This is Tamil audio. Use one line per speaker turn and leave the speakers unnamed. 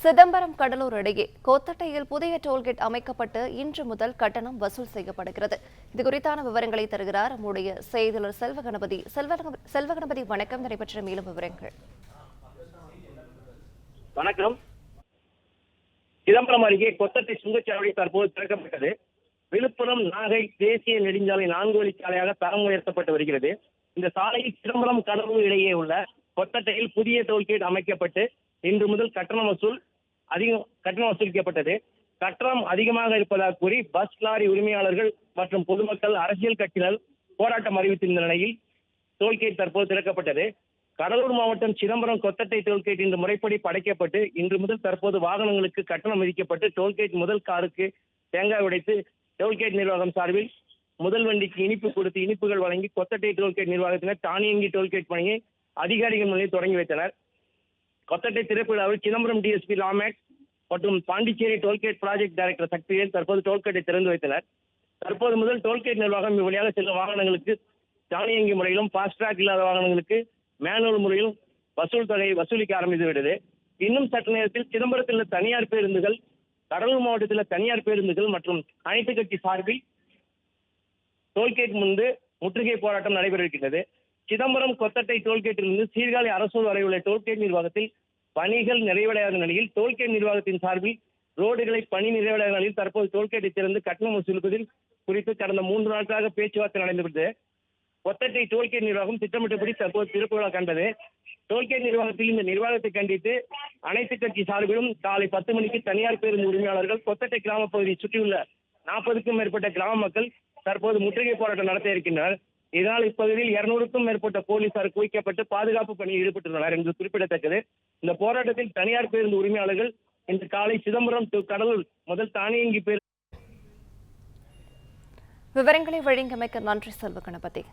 சிதம்பரம் கடலூர் இடையே கோத்தட்டையில் புதிய டோல்கேட் அமைக்கப்பட்டு இன்று முதல் கட்டணம் வசூல் செய்யப்படுகிறது. இதுகுறித்தான விவரங்களை தருகிறார் நம்முடைய செய்தியாளர் செல்வகணபதி. செல்வகணபதி, வணக்கம். நடைபெற்ற மேலும் விவரங்கள்.
வணக்கம். சிதம்பரம் அருகே கொத்தட்டை சுங்கச்சாவடி தற்போது திறக்கப்பட்டது. விழுப்புரம் நாகை தேசிய நெடுஞ்சாலை 4 வழிச்சாலையாக தரம் உயர்த்தப்பட்டு வருகிறது. இந்த சாலையில் சிதம்பரம் கடலூர் இடையே உள்ள கொத்தட்டையில் புதிய டோல்கேட் அமைக்கப்பட்டு இன்று முதல் கட்டணம் வசூலிக்கப்பட்டது. கட்டணம் அதிகமாக இருப்பதாக கூறி பஸ் லாரி உரிமையாளர்கள் மற்றும் பொதுமக்கள், அரசியல் கட்சியினர் போராட்டம் அறிவித்திருந்த நிலையில் டோல்கேட் தற்போது திறக்கப்பட்டது. கடலூர் மாவட்டம் சிதம்பரம் கொத்தட்டை டோல்கேட் இன்று முறைப்படி படைக்கப்பட்டு இன்று முதல் தற்போது வாகனங்களுக்கு கட்டணம் விதிக்கப்பட்டு டோல்கேட் முதல் காருக்கு தேங்காய் உடைத்து டோல்கேட் நிர்வாகம் சார்பில் முதல் வண்டிக்கு இனிப்பு கொடுத்து இனிப்புகள் வழங்கி கொத்தட்டை டோல்கேட் நிர்வாகத்தினர் தானியங்கி டோல்கேட் பணியை அதிகாரிகள் முறையில் தொடங்கி வைத்தனர். கொத்தட்டை திறப்பு விழாவில் சிதம்பரம் டிஎஸ்பி ராமேட் மற்றும் Pondicherry toll gate project director Sakthivel தற்போது டோல்கேட்டை திறந்து வைத்தனர். தற்போது முதல் டோல்கேட் நிர்வாகம் இவ்வழியாக செல்லும் வாகனங்களுக்கு தானியங்கி முறையிலும், ஃபாஸ்ட்ராக் இல்லாத வாகனங்களுக்கு மேனுவல் முறையிலும் வசூல் தொகையை வசூலிக்க ஆரம்பித்துவிட்டது. இன்னும் சற்று நேரத்தில் சிதம்பரத்தில் உள்ள தனியார் பேருந்துகள், கடலூர் மாவட்டத்தில் உள்ள தனியார் பேருந்துகள் மற்றும் அனைத்து கட்சி சார்பில் டோல்கேட் முன்பு முற்றுகை போராட்டம் நடைபெறுகிறது. சிதம்பரம் கொத்தட்டை டோல்கேட்டிலிருந்து சீர்காழி அரசு வரை உள்ள டோல்கேட் நிர்வாகத்தில் பணிகள் நிறைவடையாத நிலையில் டோல்கேட் நிர்வாகத்தின் சார்பில் ரோடுகளை பணி நிறைவடையாத நிலையில் தற்போது டோல்கேட்டை திறந்து கட்டணம் வசூலிப்பதில் குறித்து கடந்த 3 நாட்களாக பேச்சுவார்த்தை நடந்துவிட்டது. கொத்தட்டை டோல்கேட் நிர்வாகம் திட்டமிட்டபடி தற்போது திறப்பு விழா கண்டது. டோல்கேட் நிர்வாகத்தில் இந்த நிர்வாகத்தை கண்டித்து அனைத்து கட்சி சார்பிலும் காலை 10 மணிக்கு தனியார் பேருந்து உரிமையாளர்கள் கொத்தட்டை கிராம பகுதியை சுற்றியுள்ள 40க்கும் மேற்பட்ட கிராம மக்கள் தற்போது முற்றுகை போராட்டம் நடத்த இருக்கின்றனர். இதனால் இப்பகுதியில் 200க்கும் மேற்பட்ட போலீசார் குவிக்கப்பட்டு பாதுகாப்பு பணியில் ஈடுபட்டுள்ளனர் என்று குறிப்பிடத்தக்கது. இந்த போராட்டத்தில் தனியார் பேருந்து உரிமையாளர்கள் இன்று காலை சிதம்பரம் டு கடலூர் முதல் தானியங்கி பேருந்து
விவரங்களை வழங்கியமைக்க நன்றி செல்வகணபதி.